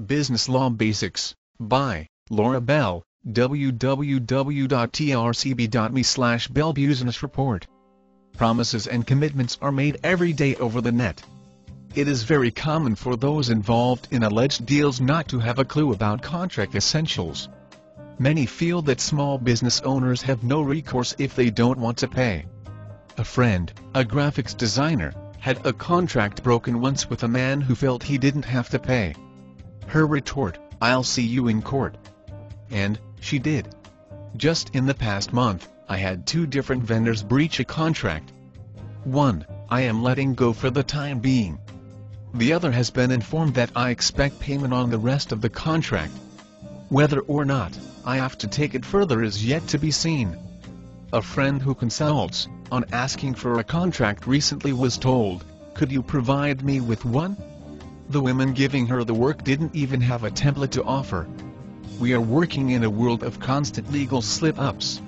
Business Law Basics, by Laura Bell, www.trcb.me/bellbusinessreport. Promises and commitments are made every day over the net. It is very common for those involved in alleged deals not to have a clue about contract essentials. Many feel that small business owners have no recourse if they don't want to pay. A friend, a graphics designer, had a contract broken once with a man who felt he didn't have to pay. Her retort, "I'll see you in court." And she did. Just in the past month, I had 2 different vendors breach a contract. One, I am letting go for the time being. The other has been informed that I expect payment on the rest of the contract. Whether or not I have to take it further is yet to be seen. A friend who consults, on asking for a contract recently was told, "Could you provide me with one?" The women giving her the work didn't even have a template to offer. We are working in a world of constant legal slip-ups.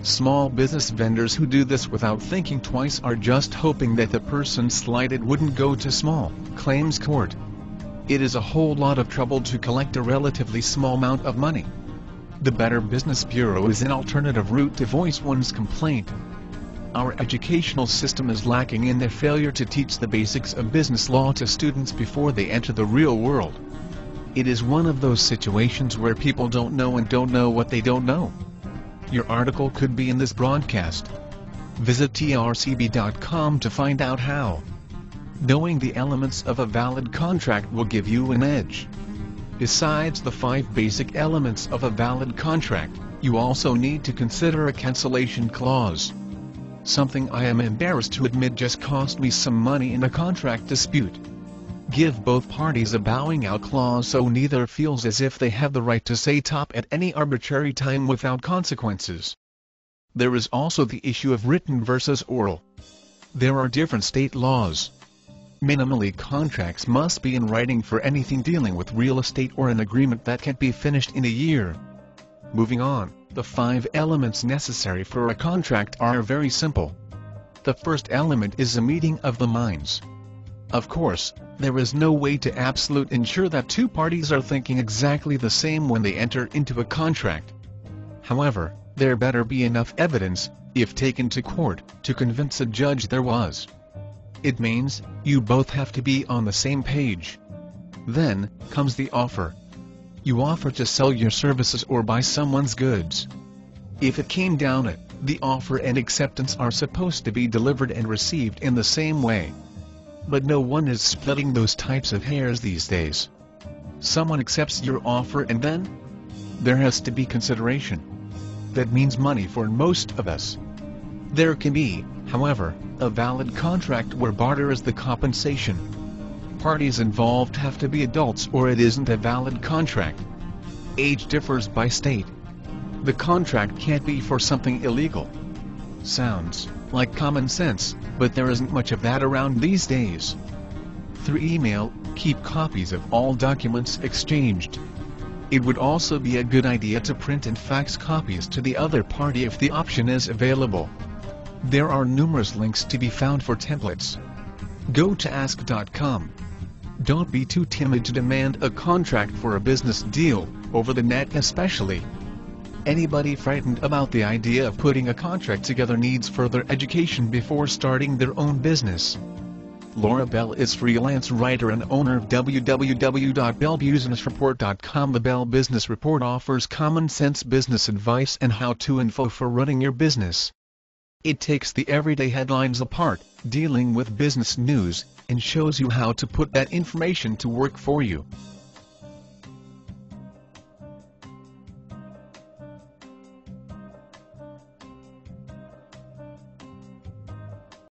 Small business vendors who do this without thinking twice are just hoping that the person slighted wouldn't go to small claims court. It is a whole lot of trouble to collect a relatively small amount of money. The Better Business Bureau is an alternative route to voice one's complaint. Our educational system is lacking in their failure to teach the basics of business law to students before they enter the real world. It is one of those situations where people don't know and don't know what they don't know. Your article could be in this broadcast. Visit trcb.com to find out how. Knowing the elements of a valid contract will give you an edge. Besides the 5 basic elements of a valid contract, you also need to consider a cancellation clause. Something I am embarrassed to admit just cost me some money in a contract dispute. Give both parties a bowing out clause so neither feels as if they have the right to say stop at any arbitrary time without consequences. There is also the issue of written versus oral. There are different state laws. Minimally, contracts must be in writing for anything dealing with real estate or an agreement that can't be finished in a year. Moving on, the 5 elements necessary for a contract are very simple. The first element is a meeting of the minds. Of course, there is no way to absolutely ensure that 2 parties are thinking exactly the same when they enter into a contract. However, there better be enough evidence, if taken to court, to convince a judge there was. It means, you both have to be on the same page. Then, comes the offer. You offer to sell your services or buy someone's goods. If it came down to it, the offer and acceptance are supposed to be delivered and received in the same way. But no one is splitting those types of hairs these days. Someone accepts your offer and then? There has to be consideration. That means money for most of us. There can be, however, a valid contract where barter is the compensation. Parties involved have to be adults or it isn't a valid contract. Age differs by state. The contract can't be for something illegal. Sounds like common sense, but there isn't much of that around these days. Through email, keep copies of all documents exchanged. It would also be a good idea to print and fax copies to the other party if the option is available. There are numerous links to be found for templates. Go to ask.com. Don't be too timid to demand a contract for a business deal, over the net especially. Anybody frightened about the idea of putting a contract together needs further education before starting their own business. Laura Bell is freelance writer and owner of www.bellbusinessreport.com. The Bell Business Report offers common sense business advice and how-to info for running your business. It takes the everyday headlines apart, dealing with business news, and shows you how to put that information to work for you.